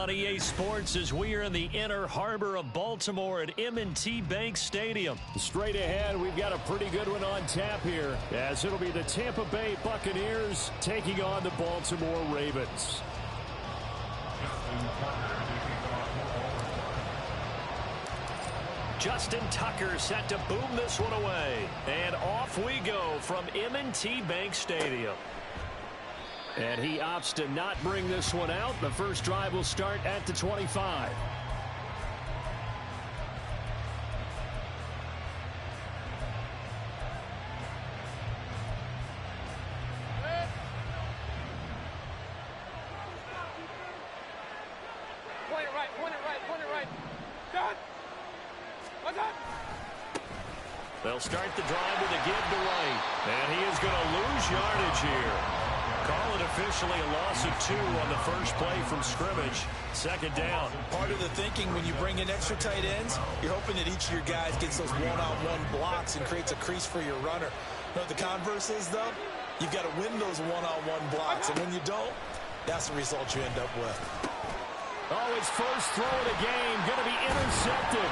on EA Sports as we are in the inner harbor of Baltimore at M&T Bank Stadium. Straight ahead, we've got a pretty good one on tap here, as it'll be the Tampa Bay Buccaneers taking on the Baltimore Ravens. Justin Tucker set to boom this one away. And off we go from M&T Bank Stadium. And he opts to not bring this one out. The first drive will start at the 25. They'll start the drive with a give to right. And he is going to lose yardage here. Call it officially a loss of 2 on the first play from scrimmage. Second down. Part of the thinking when you bring in extra tight ends, you're hoping that each of your guys gets those one-on-one blocks and creates a crease for your runner. You know what the converse is, though? You've got to win those one-on-one blocks. And when you don't, that's the result you end up with. Oh, his first throw of the game going to be intercepted.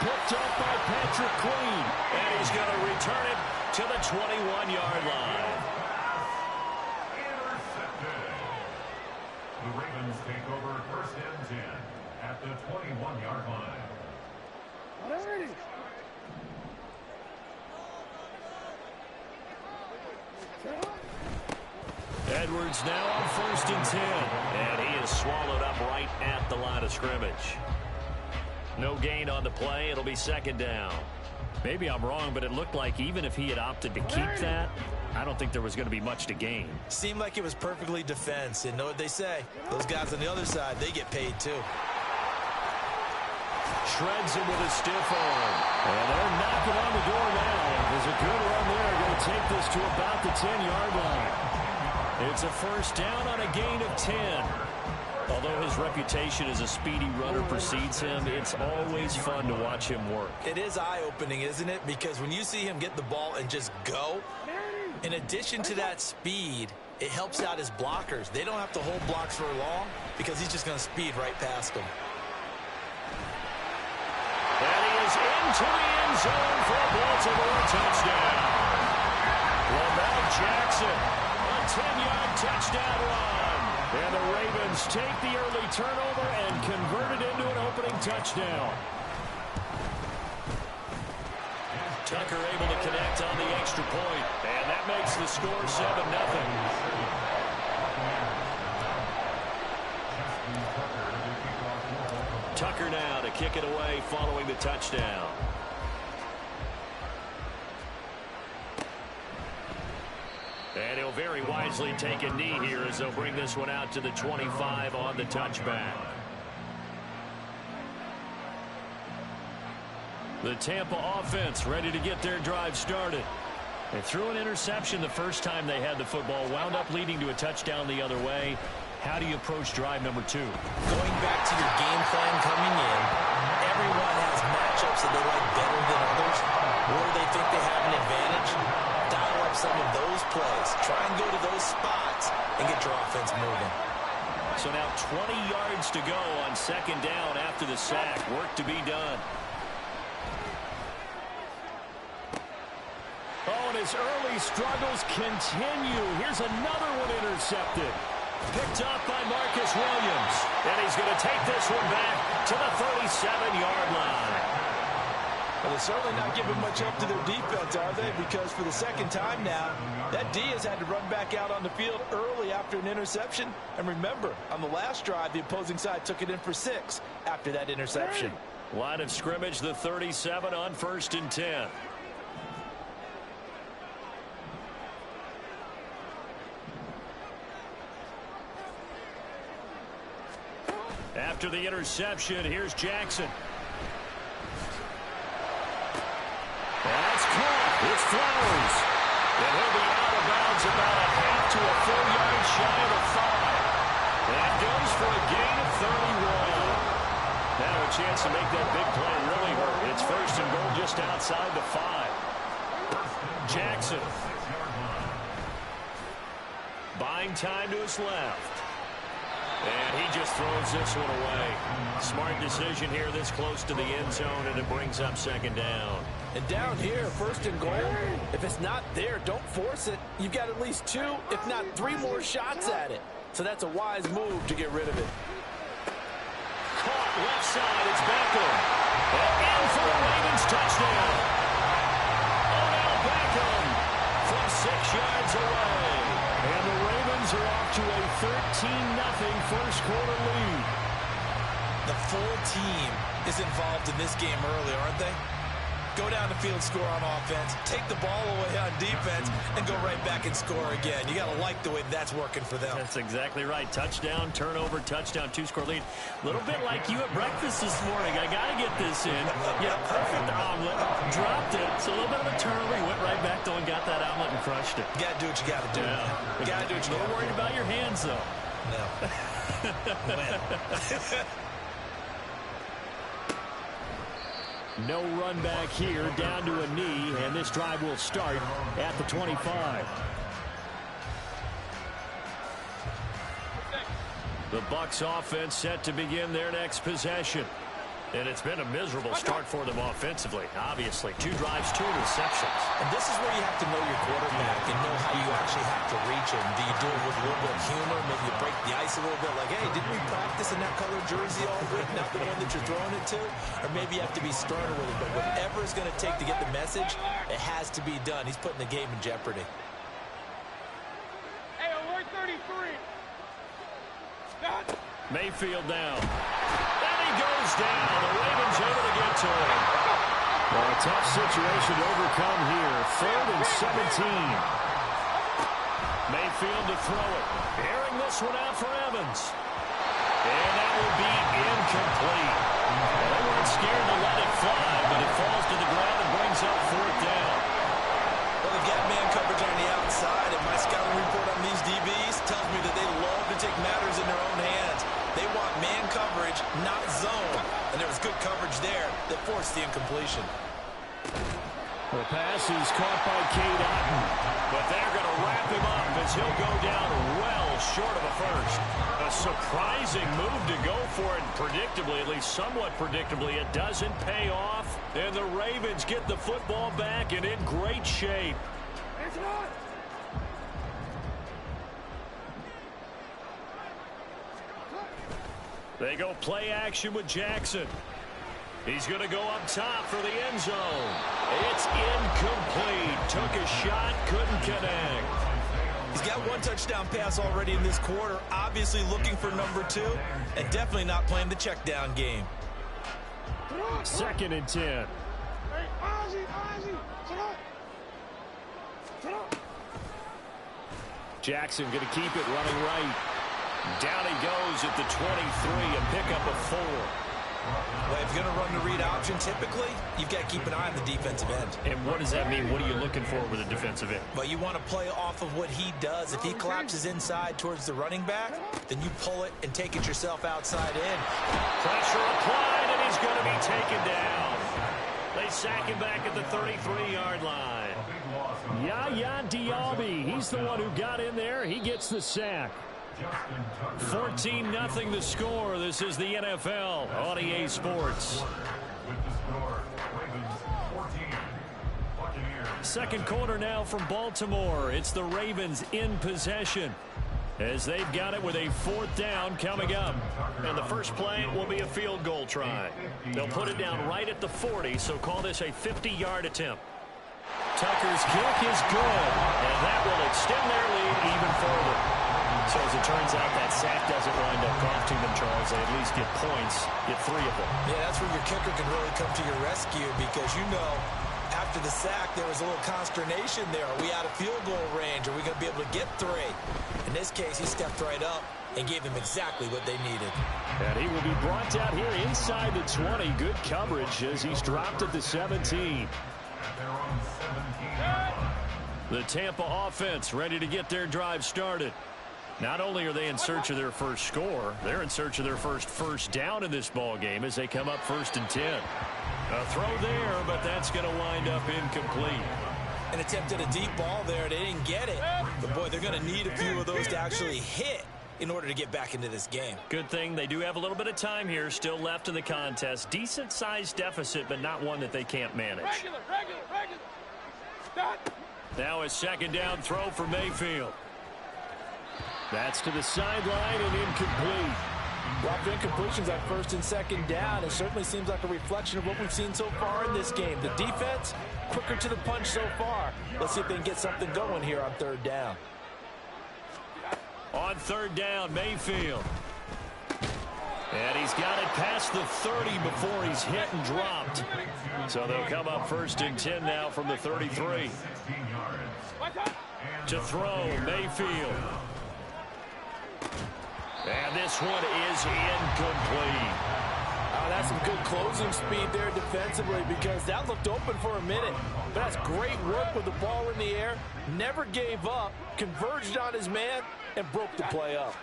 Picked up by Patrick Queen. And he's going to return it to the 21-yard line. Intercepted. The Ravens take over first and 10 at the 21-yard line. Edwards now on first and 10. And he is swallowed up right at the line of scrimmage. No gain on the play. It'll be second down. Maybe I'm wrong, but it looked like even if he had opted to keep that, I don't think there was going to be much to gain. Seemed like it was perfectly defense. And know what they say? Those guys on the other side, they get paid too. Shreds him with a stiff arm. And they're knocking on the door now. There's a good run there. Going to take this to about the 10-yard line. It's a first down on a gain of 10. Although his reputation as a speedy runner precedes him, it's always fun to watch him work. It is eye-opening, isn't it? Because when you see him get the ball and just go, in addition to that speed, it helps out his blockers. They don't have to hold blocks for long because he's just going to speed right past them. And he is into the end zone for a Baltimore touchdown. Lamar Jackson, a 10-yard touchdown run. And the Ravens take the early turnover and convert it into an opening touchdown. Tucker able to connect on the extra point. And that makes the score 7-0. Tucker now to kick it away following the touchdown. And he'll very wisely take a knee here as they'll bring this one out to the 25 on the touchback. The Tampa offense ready to get their drive started. They threw an interception the first time they had the football, wound up leading to a touchdown the other way. How do you approach drive number 2? Going back to your game plan coming in, everyone has matchups that they like better than others, or they think they have an advantage. Dial up some of those plays. Try and go to those spots and get your offense moving. So now 20 yards to go on second down after the sack. Work to be done. Oh, and his early struggles continue. Here's another one intercepted. Picked up by Marcus Williams. And he's going to take this one back to the 37-yard line. Well, they're certainly not giving much up to their defense, are they? Because for the second time now, that D has had to run back out on the field early after an interception. And remember, on the last drive, the opposing side took it in for 6 after that interception. Line of scrimmage, the 37 on first and 10. After the interception, here's Jackson. That's caught. It's Flowers. And he'll be out of bounds about a half to a full yard shy of the 5. That goes for a gain of 31. Now a chance to make that big play really hurt. It's first and goal just outside the 5. Jackson. Buying time to his left. And he just throws this one away. Smart decision here this close to the end zone, and it brings up second down. And down here, first and goal, if it's not there, don't force it. You've got at least 2, if not 3 more shots at it. So that's a wise move to get rid of it. Caught left side, it's Beckham. And in for the Ravens touchdown. Odell Beckham from 6 yards away. And the Ravens are off to a 13-0 first quarter lead. The full team is involved in this game early, aren't they? Go down the field, score on offense, take the ball away on defense, and go right back and score again. You got to like the way that's working for them. That's exactly right. Touchdown, turnover, touchdown, 2-score lead. A little bit like you at breakfast this morning. I got to get this in. Yeah, perfect omelet. Dropped it. So a little bit of a turnover. He went right back, though, and got that omelet and crushed it. You got to do what you got to do. Yeah. You got to do what you got to do. Don't worry about your hands, though. No. No run back here, down to a knee, and this drive will start at the 25. The Bucs offense set to begin their next possession. And it's been a miserable start for them offensively, obviously. 2 drives, 2 interceptions. And this is where you have to know your quarterback and know how you actually have to reach him. Do you do it with a little bit of humor? Maybe you break the ice a little bit like, hey, didn't we practice in that color jersey all week, not the one that you're throwing it to? Or maybe you have to be sterner with it. But whatever it's going to take to get the message, it has to be done. He's putting the game in jeopardy. Hey, alert 33. Scott. Mayfield down. Goes down. The Ravens able to get to him. Well, a tough situation to overcome here. 3rd and 17. Mayfield to throw it. Airing this one out for Evans. And that will be incomplete. They weren't scared to let it fly, but it falls to the ground and brings up 4th down. Well, they've got man coverage on the outside, and my scouting report on these DBs tells me that they love to take matters in their own hands. They want man coverage, not zone. And there was good coverage there that forced the incompletion. The pass is caught by Cade Otton. But they're going to wrap him up as he'll go down well short of a first. A surprising move to go for it. Predictably, at least somewhat predictably, it doesn't pay off. And the Ravens get the football back and in great shape. It's not. They go play action with Jackson. He's going to go up top for the end zone. It's incomplete. Took a shot, couldn't connect. He's got 1 touchdown pass already in this quarter. Obviously looking for number 2, and definitely not playing the check down game. 2nd and 10. Hey, Ozzie, sit up. Jackson going to keep it running right. Down he goes at the 23, a pickup of 4. Well, if you're going to run the read option, typically, you've got to keep an eye on the defensive end. And what does that mean? What are you looking for with a defensive end? Well, you want to play off of what he does. If he collapses inside towards the running back, then you pull it and take it yourself outside in. Pressure applied, and he's going to be taken down. They sack him back at the 33-yard line. Yaya Diaby, he's the one who got in there. He gets the sack. 14-0 the score. This is the NFL on EA Sports. Second quarter now from Baltimore. It's the Ravens in possession as they've got it with a 4th down coming up. And the first play will be a field goal try. They'll put it down right at the 40, so call this a 50-yard attempt. Tucker's kick is good, and that will extend their lead even further. So as it turns out, that sack doesn't wind up costing them, Charles. They at least get points, get 3 of them. Yeah, that's where your kicker can really come to your rescue because, you know, after the sack, there was a little consternation there. Are we out of field goal range? Are we going to be able to get 3? In this case, he stepped right up and gave them exactly what they needed. And he will be brought down here inside the 20. Good coverage as he's dropped at the 17. The Tampa offense ready to get their drive started. Not only are they in search of their first score, they're in search of their first down in this ball game as they come up 1st and 10. A throw there, but that's going to wind up incomplete. An attempt at a deep ball there. They didn't get it. But, boy, they're going to need a few of those to actually hit in order to get back into this game. Good thing they do have a little bit of time here still left in the contest. Decent-sized deficit, but not one that they can't manage. Regular. Dot. Now a second down throw for Mayfield. That's to the sideline and incomplete. Rough incompletions on first and second down. It certainly seems like a reflection of what we've seen so far in this game. The defense, quicker to the punch so far. Let's see if they can get something going here on third down. On third down, Mayfield. And he's got it past the 30 before he's hit and dropped. So they'll come up first and 10 now from the 33. To throw, Mayfield. And this one is incomplete. Oh, that's some good closing speed there defensively because that looked open for a minute. But that's great work with the ball in the air. Never gave up, converged on his man, and broke the play up.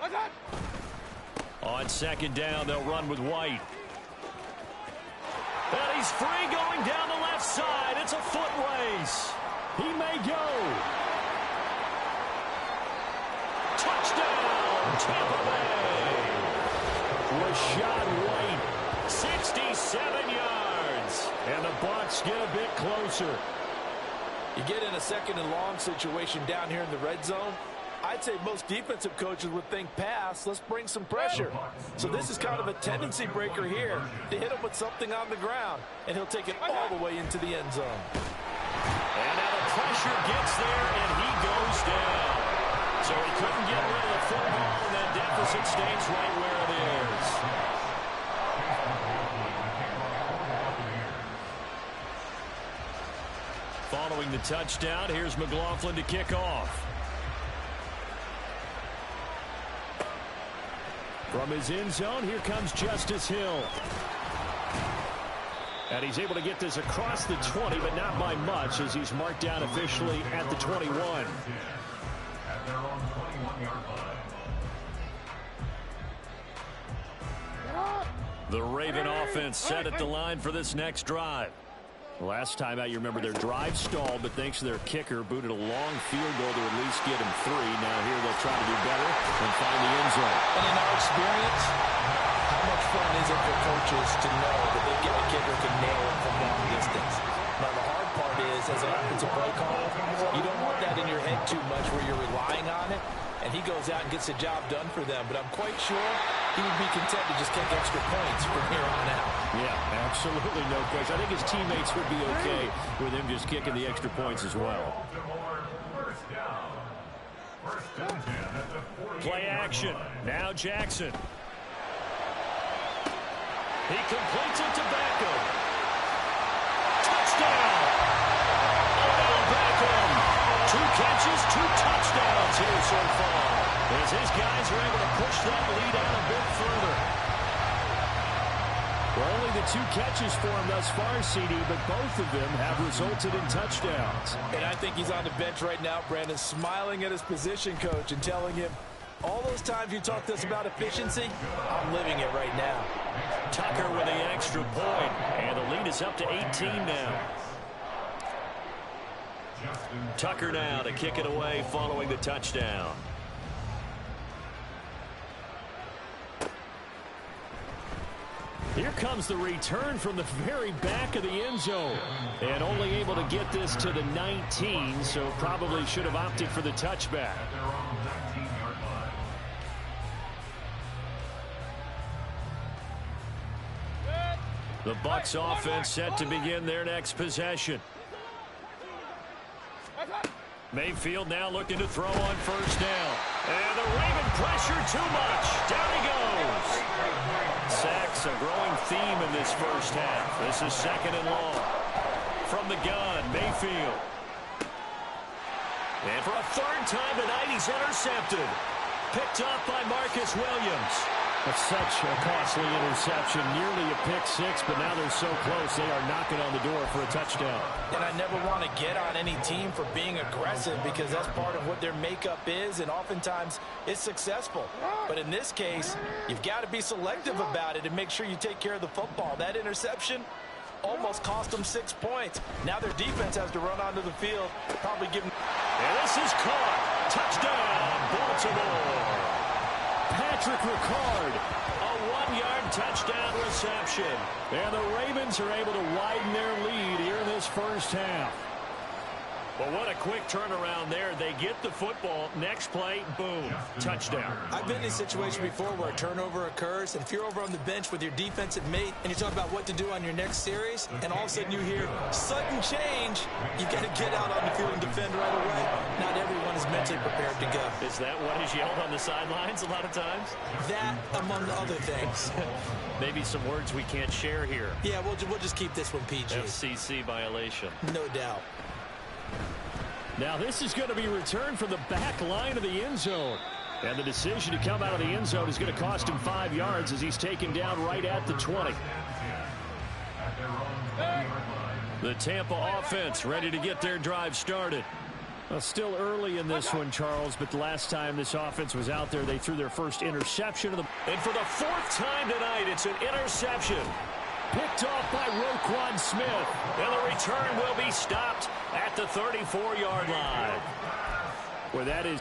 On second down, they'll run with White. And he's free going down the left side. It's a foot race. He may go. Touchdown, Tampa Bay. Rashad White, 67 yards. And the Bucs get a bit closer. You get in a second and long situation down here in the red zone. I'd say most defensive coaches would think pass, let's bring some pressure. So this is kind of a tendency breaker here to hit him with something on the ground, and he'll take it all the way into the end zone. And now the pressure gets there, and he goes down. So he couldn't get rid of the football, and that deficit stays right where it is. Following the touchdown, here's McLaughlin to kick off. From his end zone, here comes Justice Hill. And he's able to get this across the 20, but not by much, as he's marked down officially at the 21. At their own 21-yard line. The Raven offense set at the line for this next drive. Last time out, you remember their drive stalled, but thanks to their kicker, booted a long field goal to at least get him 3. Now here they'll try to do better and find the end zone. And in our experience, how much fun is it for coaches to know that they get a kicker can nail it from long distance? Now the hard part is, as an offensive play caller, you don't want that in your head too much where you're relying on it, and he goes out and gets the job done for them. But I'm quite sure he would be content to just kick extra points from here on out. Yeah, absolutely no question. I think his teammates would be okay with him just kicking the extra points as well. First down. First and 10 at the 40. Play action. Now Jackson. He completes it to Beckham. Touchdown! Odell Beckham. 2 catches, 2 touchdowns here so far, as his guys are able to push that lead out a bit further. Well, only the 2 catches for him thus far, CD, but both of them have resulted in touchdowns. And I think he's on the bench right now, Brandon, smiling at his position coach and telling him, all those times you talked to us about efficiency, I'm living it right now. Tucker with the extra point, and the lead is up to 18 now. Tucker now to kick it away following the touchdown. Here comes the return from the very back of the end zone. And only able to get this to the 19, so probably should have opted for the touchback. The Bucs offense set to begin their next possession. Mayfield now looking to throw on first down. And the Raven pressure too much. Down he goes. Sacks a growing theme in this first half. This is second and long. From the gun, Mayfield. And for a third time tonight, he's intercepted. Picked up by Marcus Williams. That's such a costly interception. Nearly a pick 6, but now they're so close they are knocking on the door for a touchdown. And I never want to get on any team for being aggressive because that's part of what their makeup is, and oftentimes it's successful. But in this case, you've got to be selective about it and make sure you take care of the football. That interception almost cost them 6 points. Now their defense has to run onto the field, probably give them... And this is caught. Touchdown, Baltimore. Patrick Ricard. A 1-yard touchdown reception. And the Ravens are able to widen their lead here in this first half. Well, what a quick turnaround there. They get the football. Next play, boom, touchdown. I've been in a situation before where a turnover occurs, and if you're over on the bench with your defensive mate and you talk about what to do on your next series, and all of a sudden you hear sudden change, you've got to get out on the field and defend right away. Not everyone is mentally prepared to go. Is that what is yelled on the sidelines a lot of times? That, among other things. Maybe some words we can't share here. Yeah, we'll just keep this one PG. FCC violation. No doubt. Now this is going to be returned from the back line of the end zone. And the decision to come out of the end zone is going to cost him 5 yards as he's taken down right at the 20. The Tampa offense ready to get their drive started. Well, still early in this one, Charles, but the last time this offense was out there, they threw their first interception. And for the 4th time tonight, it's an interception. Picked off by Roquan Smith. And the return will be stopped at the 34-yard line. Where that is...